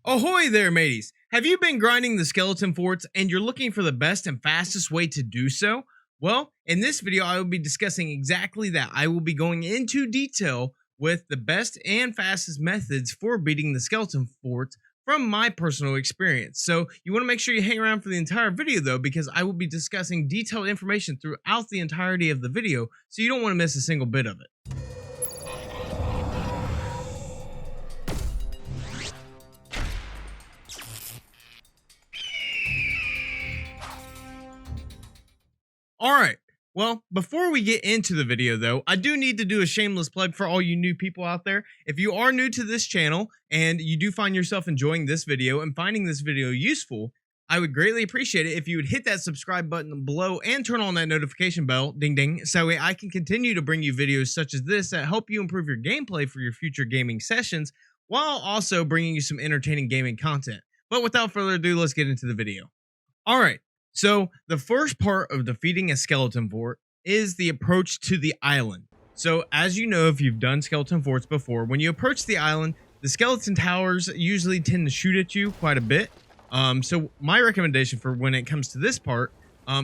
Ahoy there, mateys! Have you been grinding the skeleton forts and you're looking for the best and fastest way to do so? Well, in this video, I will be discussing exactly that. I will be going into detail with the best and fastest methods for beating the skeleton forts from my personal experience. So you want to make sure you hang around for the entire video though, because I will be discussing detailed information throughout the entirety of the video, so you don't want to miss a single bit of it. Alright, well, before we get into the video though, I do need to do a shameless plug for all you new people out there. If you are new to this channel and you do find yourself enjoying this video and finding this video useful, I would greatly appreciate it if you would hit that subscribe button below and turn on that notification bell, ding ding, so I can continue to bring you videos such as this that help you improve your gameplay for your future gaming sessions, while also bringing you some entertaining gaming content. But without further ado, let's get into the video. Alright. So the first part of defeating a skeleton fort is the approach to the island. So as you know, if you've done skeleton forts before, when you approach the island, the skeleton towers usually tend to shoot at you quite a bit. So my recommendation for when it comes to this part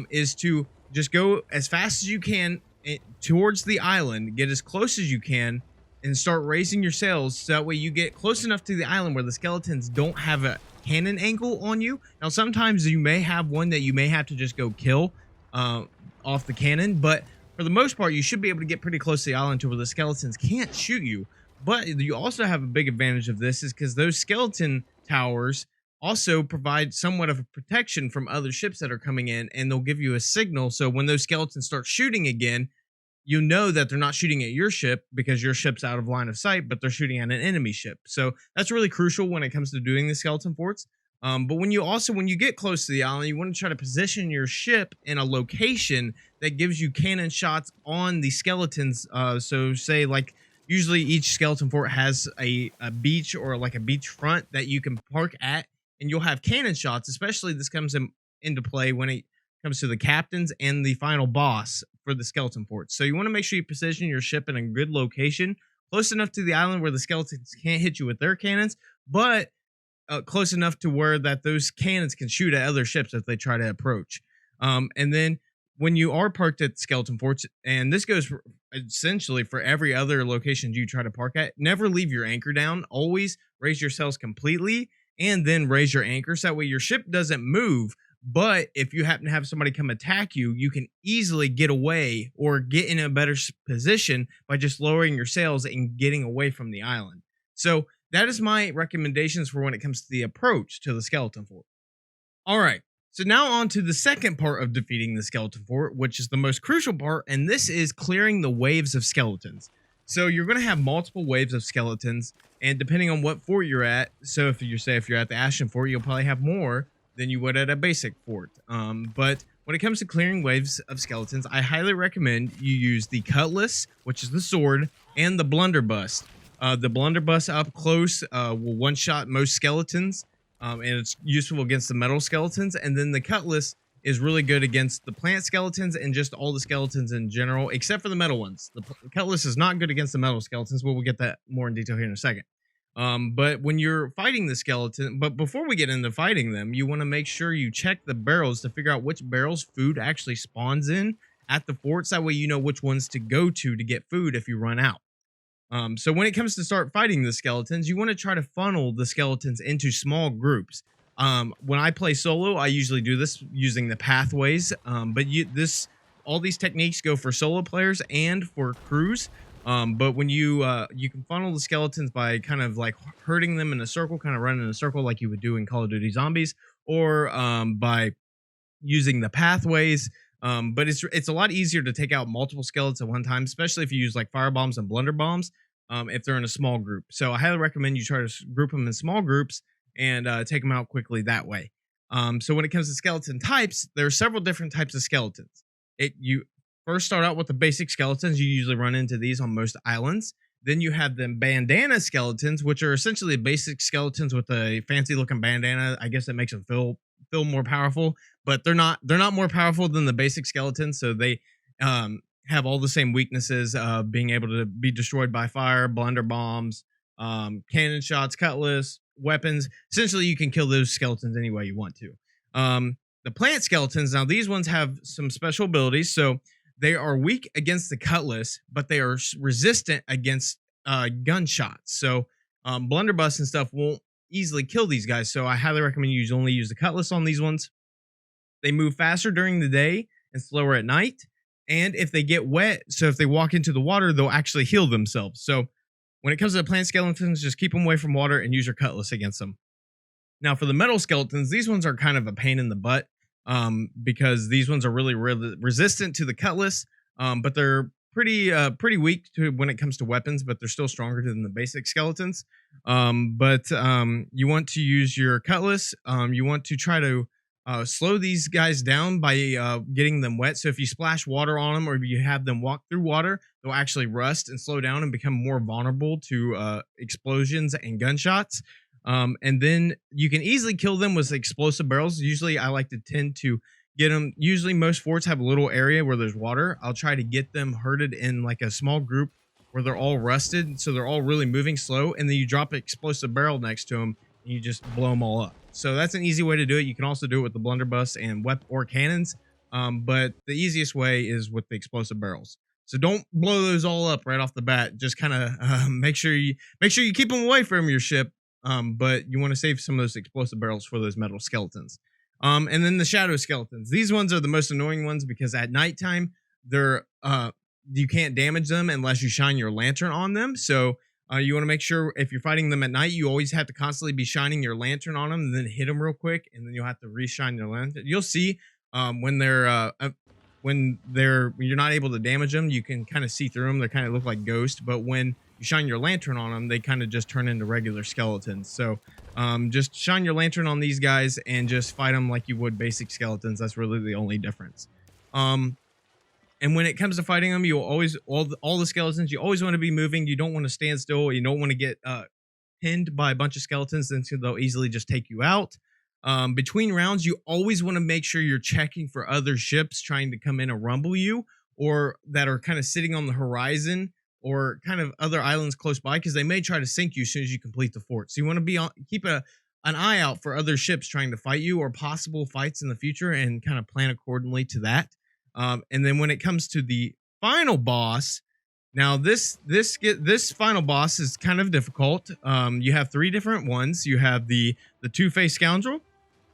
is to just go as fast as you can towards the island, get as close as you can, and start raising your sails so that way you get close enough to the island where the skeletons don't have a cannon angle on you. Now sometimes you may have one that you may have to just go kill off the cannon, but for the most part you should be able to get pretty close to the island to where the skeletons can't shoot you. But you also have a big advantage of this is because those skeleton towers also provide somewhat of a protection from other ships that are coming in, and they'll give you a signal, so when those skeletons start shooting again, you know that they're not shooting at your ship because your ship's out of line of sight, but they're shooting at an enemy ship. So that's really crucial when it comes to doing the skeleton forts. But when you get close to the island, you want to try to position your ship in a location that gives you cannon shots on the skeletons. So say like usually each skeleton fort has a beach or like a beach front that you can park at, and you'll have cannon shots. Especially this comes into play when it comes to the captains and the final boss for the skeleton fort. So you want to make sure you position your ship in a good location, close enough to the island where the skeletons can't hit you with their cannons, but close enough to where that those cannons can shoot at other ships if they try to approach. And then when you are parked at skeleton forts, and this goes essentially for every other location you try to park at, never leave your anchor down. Always raise your sails completely and then raise your anchor, so that way your ship doesn't move. But if you happen to have somebody come attack you, you can easily get away or get in a better position by just lowering your sails and getting away from the island. So that is my recommendations for when it comes to the approach to the skeleton fort. All right, so now on to the second part of defeating the skeleton fort, which is the most crucial part, and this is clearing the waves of skeletons. So you're going to have multiple waves of skeletons, and depending on what fort you're at, so if you're at the Ashen Fort, you'll probably have more than you would at a basic fort. But when it comes to clearing waves of skeletons, I highly recommend you use the cutlass, which is the sword, and the blunderbuss. The blunderbuss up close will one-shot most skeletons, and it's useful against the metal skeletons. And then the cutlass is really good against the plant skeletons and just all the skeletons in general, except for the metal ones. The cutlass is not good against the metal skeletons. We'll get that more in detail here in a second. But when you're fighting the skeleton, but before we get into fighting them, you want to make sure you check the barrels to figure out which barrels food actually spawns in at the forts. That way you know which ones to go to get food if you run out. So when it comes to start fighting the skeletons, you want to try to funnel the skeletons into small groups. When I play solo, I usually do this using the pathways, but all these techniques go for solo players and for crews. But when you can funnel the skeletons by kind of like herding them in a circle, kind of running in a circle like you would do in Call of Duty Zombies, or by using the pathways. But it's a lot easier to take out multiple skeletons at one time, especially if you use like fire bombs and blunder bombs, if they're in a small group. So I highly recommend you try to group them in small groups and take them out quickly that way. So when it comes to skeleton types, there are several different types of skeletons. You first start out with the basic skeletons. You usually run into these on most islands. Then you have the bandana skeletons, which are essentially basic skeletons with a fancy looking bandana. I guess it makes them feel more powerful, but they're not more powerful than the basic skeletons. So they have all the same weaknesses of being able to be destroyed by fire, blunder bombs, cannon shots, cutlass, weapons. Essentially, you can kill those skeletons any way you want to. The plant skeletons, now these ones have some special abilities. So they are weak against the cutlass, but they are resistant against gunshots. So blunderbuss and stuff won't easily kill these guys. So I highly recommend you only use the cutlass on these ones. They move faster during the day and slower at night. And if they get wet, so if they walk into the water, they'll actually heal themselves. So when it comes to the plant skeletons, just keep them away from water and use your cutlass against them. Now, for the metal skeletons, these ones are kind of a pain in the butt because these ones are really resistant to the cutlass, but they're pretty weak to when it comes to weapons, but they're still stronger than the basic skeletons. But you want to use your cutlass. You want to try to slow these guys down by getting them wet. So if you splash water on them or if you have them walk through water, they'll actually rust and slow down and become more vulnerable to explosions and gunshots. And then you can easily kill them with explosive barrels. Usually I like to tend to get them. Usually most forts have a little area where there's water. I'll try to get them herded in like a small group where they're all rusted. So they're all really moving slow. And then you drop an explosive barrel next to them and you just blow them all up. So that's an easy way to do it. You can also do it with the blunderbuss and or cannons. But the easiest way is with the explosive barrels. So don't blow those all up right off the bat. Just kind of make sure you keep them away from your ship. But you want to save some of those explosive barrels for those metal skeletons. And then the shadow skeletons. These ones are the most annoying ones because at nighttime, they're you can't damage them unless you shine your lantern on them. So you want to make sure if you're fighting them at night, you always have to constantly be shining your lantern on them and then hit them real quick. And then you'll have to re-shine your lantern. You'll see when you're not able to damage them, you can kind of see through them. They kind of look like ghosts. But when you shine your lantern on them, they kind of just turn into regular skeletons. So just shine your lantern on these guys and just fight them like you would basic skeletons. That's really the only difference. And when it comes to fighting them, you'll always, all the skeletons, you always want to be moving. You don't want to stand still. You don't want to get pinned by a bunch of skeletons, then they'll easily just take you out. Between rounds, you always want to make sure you're checking for other ships trying to come in and rumble you, or that are kind of sitting on the horizon, or kind of other islands close by, because they may try to sink you as soon as you complete the fort. So you want to keep an eye out for other ships trying to fight you or possible fights in the future, and kind of plan accordingly to that. And then when it comes to the final boss, now this final boss is kind of difficult. You have 3 different ones. You have the two-faced scoundrel,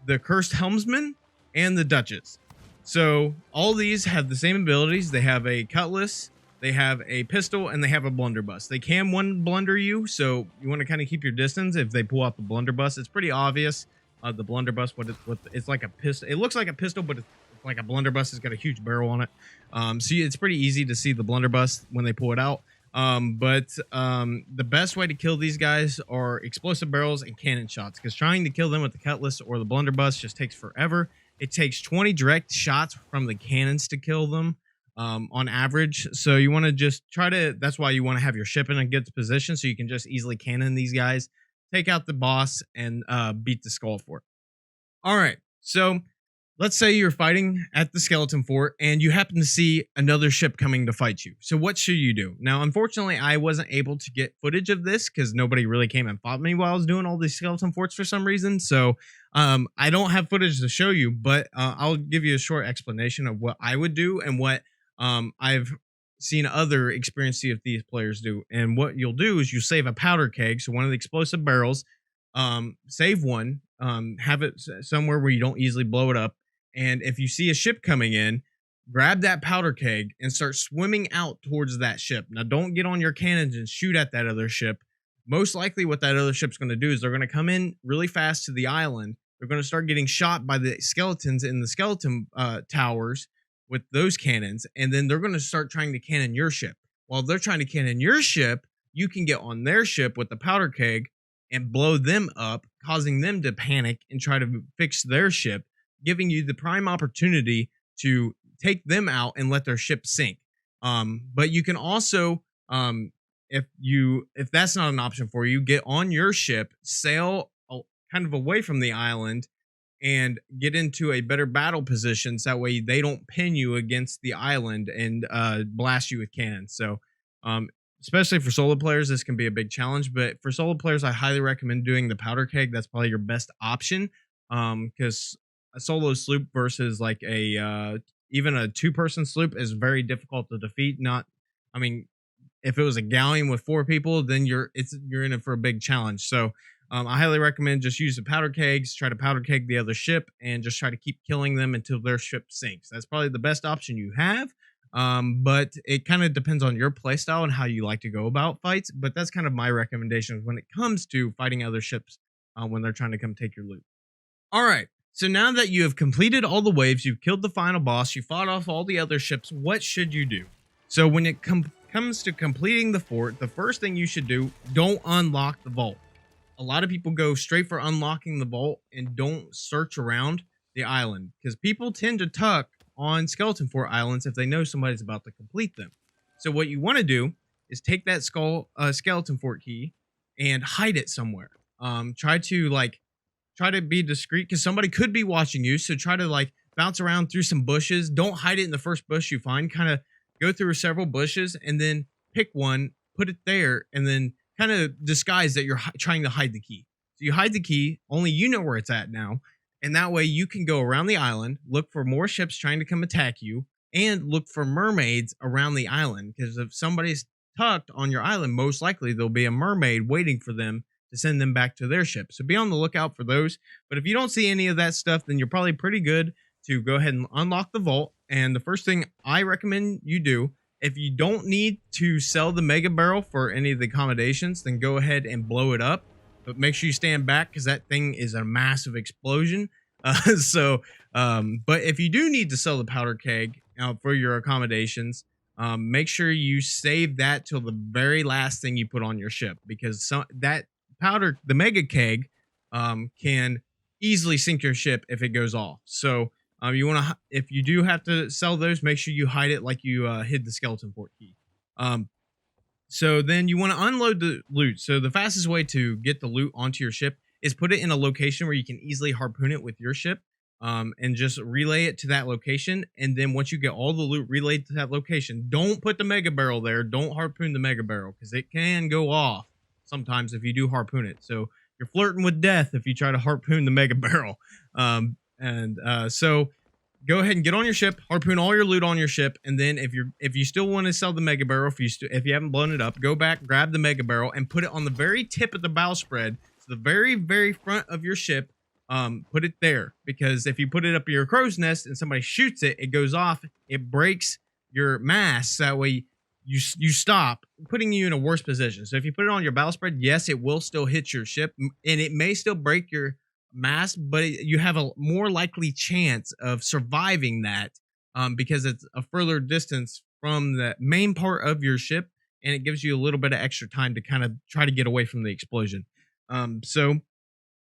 the cursed helmsman, and the duchess. So all these have the same abilities. They have a cutlass, they have a pistol, and they have a blunderbuss. They can one blunder you, so you want to kind of keep your distance. If they pull out the blunderbuss, it's pretty obvious. The blunderbuss, it's like a pistol. It looks like a pistol, but it's like a blunderbuss. It's got a huge barrel on it. So it's pretty easy to see the blunderbuss when they pull it out. But the best way to kill these guys are explosive barrels and cannon shots, because trying to kill them with the cutlass or the blunderbuss just takes forever. It takes 20 direct shots from the cannons to kill them on average. So you want to just that's why you want to have your ship in a good position so you can just easily cannon these guys, take out the boss, and beat the skull fort. All right, so let's say you're fighting at the skeleton fort and you happen to see another ship coming to fight you. So what should you do? Now, unfortunately, I wasn't able to get footage of this because nobody really came and fought me while I was doing all these skeleton forts for some reason. So I don't have footage to show you, but I'll give you a short explanation of what I would do and what I've seen other experienced Sea of Thieves players do. And what you'll do is you save a powder keg, so one of the explosive barrels, save one, have it somewhere where you don't easily blow it up. And if you see a ship coming in, grab that powder keg and start swimming out towards that ship. Now, don't get on your cannons and shoot at that other ship. Most likely what that other ship's going to do is they're going to come in really fast to the island. They're going to start getting shot by the skeletons in the skeleton towers with those cannons. And then they're going to start trying to cannon your ship. While they're trying to cannon your ship, you can get on their ship with the powder keg and blow them up, causing them to panic and try to fix their ship, giving you the prime opportunity to take them out and let their ship sink. But you can also, if that's not an option for you, get on your ship, sail kind of away from the island, and get into a better battle position. So that way they don't pin you against the island and blast you with cannons. So especially for solo players, this can be a big challenge. But for solo players, I highly recommend doing the powder keg. That's probably your best option. Because a solo sloop versus like a even a two-person sloop is very difficult to defeat. Not, I mean, if it was a galleon with four people, then you're in it for a big challenge. So I highly recommend just use the powder kegs, try to powder keg the other ship, and just try to keep killing them until their ship sinks. That's probably the best option you have. But it kind of depends on your playstyle and how you like to go about fights. But that's kind of my recommendations when it comes to fighting other ships when they're trying to come take your loot. All right. So now that you have completed all the waves, you've killed the final boss, you fought off all the other ships, what should you do? So when it comes to completing the fort, the first thing you should do, don't unlock the vault. A lot of people go straight for unlocking the vault and don't search around the island because people tend to tuck on skeleton fort islands if they know somebody's about to complete them. So what you want to do is take that skeleton fort key and hide it somewhere. Try to be discreet because somebody could be watching you. So try to like bounce around through some bushes. Don't hide it in the first bush you find. Kind of go through several bushes and then pick one, put it there, and then kind of disguise that you're trying to hide the key. So you hide the key, only you know where it's at now. And that way you can go around the island, look for more ships trying to come attack you, and look for mermaids around the island. Because if somebody's tucked on your island, most likely there'll be a mermaid waiting for them to send them back to their ship. So be on the lookout for those. But if you don't see any of that stuff, then you're probably pretty good to go ahead and unlock the vault. And the first thing I recommend you do, if you don't need to sell the mega barrel for any of the accommodations, then go ahead and blow it up. But make sure you stand back because that thing is a massive explosion. But if you do need to sell the powder keg for your accommodations, make sure you save that till the very last thing you put on your ship, because the mega keg can easily sink your ship if it goes off. So if you do have to sell those, make sure you hide it like you hid the skeleton fort key. So then you want to unload the loot. So the fastest way to get the loot onto your ship is put it in a location where you can easily harpoon it with your ship, and just relay it to that location. And then once you get all the loot relayed to that location, don't put the mega barrel there. Don't harpoon the mega barrel because it can go off sometimes if you do harpoon it. So you're flirting with death if you try to harpoon the mega barrel. So go ahead and get on your ship, harpoon all your loot on your ship, and then if you still want to sell the mega barrel, if you haven't blown it up, go back, grab the mega barrel, and put it on the very tip of the bowsprit, to the very, very front of your ship. Put it there, because if you put it up your crow's nest and somebody shoots it, it goes off, it breaks your mast. That way you stop, putting you in a worse position. So if you put it on your bowsprit, yes, it will still hit your ship, and it may still break your mast, but you have a more likely chance of surviving that, because it's a further distance from the main part of your ship, and it gives you a little bit of extra time to kind of try to get away from the explosion.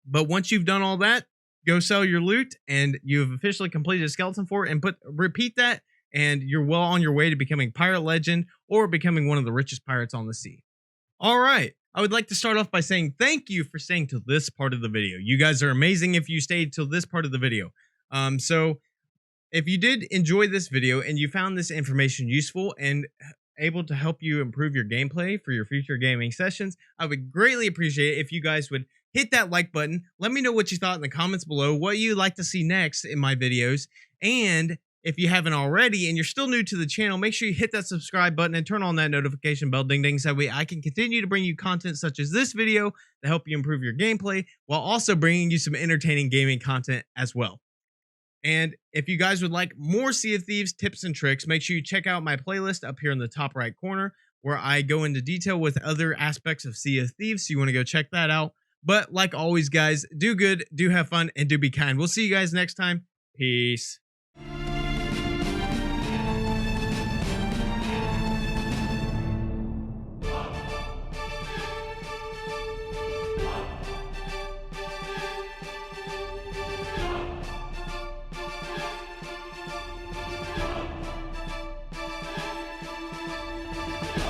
But once you've done all that, go sell your loot, and you've officially completed a skeleton fort. And repeat that, and you're well on your way to becoming pirate legend or becoming one of the richest pirates on the sea. All right. I would like to start off by saying thank you for staying till this part of the video. You guys are amazing if you stayed till this part of the video. So if you did enjoy this video and you found this information useful and able to help you improve your gameplay for your future gaming sessions, I would greatly appreciate it if you guys would hit that like button. Let me know what you thought in the comments below, what you'd like to see next in my videos. And if you haven't already and you're still new to the channel, make sure you hit that subscribe button and turn on that notification bell, ding ding, so that way I can continue to bring you content such as this video to help you improve your gameplay, while also bringing you some entertaining gaming content as well. And if you guys would like more Sea of Thieves tips and tricks, make sure you check out my playlist up here in the top right corner, where I go into detail with other aspects of Sea of Thieves, so you want to go check that out. But like always, guys, do good, do have fun, and do be kind. We'll see you guys next time. Peace.